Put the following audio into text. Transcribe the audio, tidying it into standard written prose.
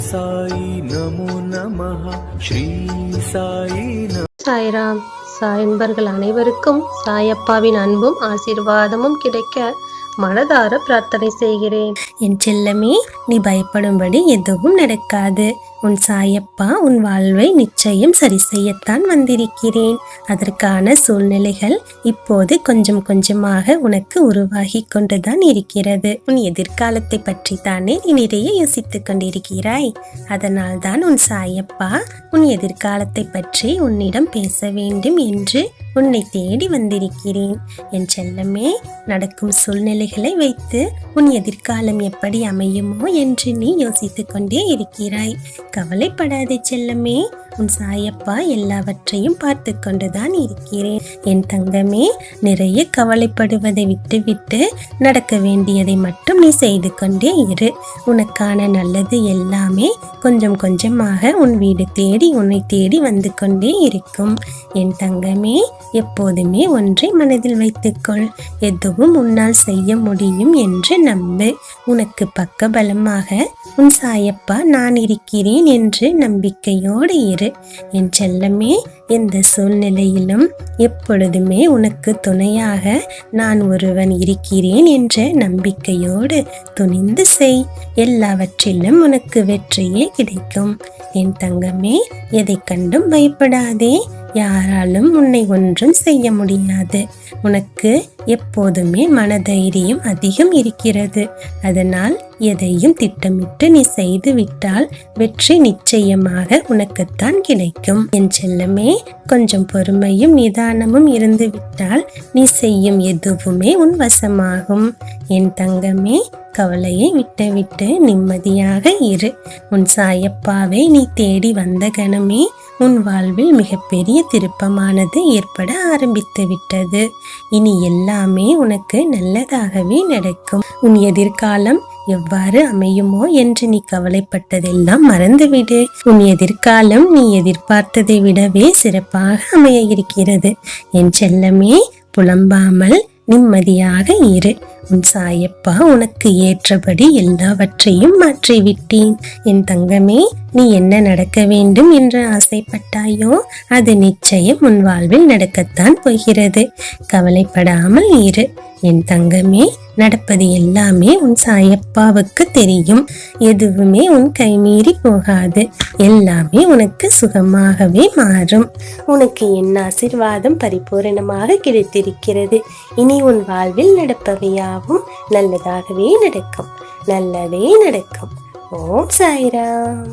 साई नमो नमः श्री साई சாய்ராம். சாய் அன்பர்கள் அனைவருக்கும் சாயப்பாவின் அன்பும் ஆசீர்வாதமும் கிடைக்க மனதார பிரார்த்தனை செய்கிறேன். என் செல்லமே, நீ பயப்படும்படி எதுவும் நடக்காது. உன் சாயப்பா உன் வாழ்வை நிச்சயம் சரி செய்யத்தான் வந்திருக்கிறேன். அதற்கான சூழ்நிலைகள் இப்போது கொஞ்சம் கொஞ்சமாக உனக்கு உருவாகி கொண்டுதான் இருக்கிறது. உன் எதிர்காலத்தை பற்றி தானே நீ நிறைய யோசித்துக் கொண்டிருக்கிறாய். அதனால் தான் உன் சாயப்பா உன் எதிர்காலத்தை பற்றி உன்னிடம் பேச வேண்டும் என்று உன்னை தேடி வந்திருக்கிறேன். என் செல்லமே, நடக்கும் சூழ்நிலைகளை வைத்து உன் எதிர்காலம் எப்படி அமையுமோ என்று நீ யோசித்துக் கொண்டே இருக்கிறாய். கவலைப்படாதே செல்லமே, உன் சாயப்பா எல்லாவற்றையும் பார்த்து கொண்டுதான் இருக்கிறேன். என் தங்கமே, நிறைய கவலைப்படுவதை விட்டுவிட்டு நடக்க வேண்டியதை மட்டும் நீ செய்து கொண்டே இரு. உனக்கான நல்லது எல்லாமே கொஞ்சம் கொஞ்சமாக உன் வீடு தேடி உன்னை தேடி வந்து கொண்டே இருக்கும். என் தங்கமே, எப்போதுமே ஒன்றை மனதில் வைத்துக்கொள். எதுவும் உன்னால் செய்ய முடியும் என்று நம்பு. உனக்கு பக்கபலமாக உன் சாயப்பா நான் இருக்கிறேன் என்று நம்பிக்கையோடு இரு. என் செல்லமே, எந்த சூழ்நிலையிலும் எப்பொழுதுமே உனக்கு துணையாக நான் ஒருவன் இருக்கிறேன் என்ற நம்பிக்கையோடு துணிந்து செய். எல்லாவற்றிலும் உனக்கு வெற்றியே கிடைக்கும். என் தங்கமே, எதை கண்டும் பயப்படாதே. யாராலும் உன்னை ஒன்றும் செய்ய முடியாது. உனக்கு எப்போதுமே மனதைரியம் அதிகம் இருக்கிறது. அதனால் எதையும் திட்டமிட்டு நீ செய்து விட்டால் வெற்றி நிச்சயமாக உனக்குத்தான் கிடைக்கும். என் செல்லமே, கொஞ்சம் பொறுமையும் நிதானமும் இருந்து விட்டால் நீ செய்யும் எதுவுமே உன் வசமாகும். என் தங்கமே, கவலையை விட்டுவிட்டு நிம்மதியாக இரு. உன் சாயப்பாவை நீ தேடி வந்த கணமே உன் வாழ்வில் மிகப்பெரிய திருப்பமானது ஏற்பட ஆரம்பித்து விட்டது. இனி எல்லாமே உனக்கு நல்லதாகவே நடக்கும். உன் எதிர்காலம் எவ்வாறு அமையுமோ என்று நீ கவலைப்பட்டதெல்லாம் மறந்துவிடு. உன் எதிர்காலம் நீ எதிர்பார்த்ததை விடவே சிறப்பாக அமைய இருக்கிறது. என் செல்லமே, புலம்பாமல் நிம்மதியாக இரு. உன் சாயப்பா உனக்கு ஏற்றபடி எல்லாவற்றையும் மாற்றிவிட்டேன். என் தங்கமே, நீ என்ன நடக்க வேண்டும் என்று ஆசைப்பட்டாயோ அது நிச்சயம் உன் வாழ்வில் நடக்கத்தான் போகிறது. கவலைப்படாமல் இரு. என் தங்கமே, நடப்பது எல்லாமே உன் சாயப்பாவுக்கு தெரியும். எதுவுமே உன் கைமீறி போகாது. எல்லாமே உனக்கு சுகமாகவே மாறும். உனக்கு என் ஆசீர்வாதம் பரிபூரணமாக கிடைத்திருக்கிறது. இனி உன் வாழ்வில் நடப்பவையாவும் நல்லதாகவே நடக்கும். நல்லதே நடக்கும். ஓம் சாய்ராம்.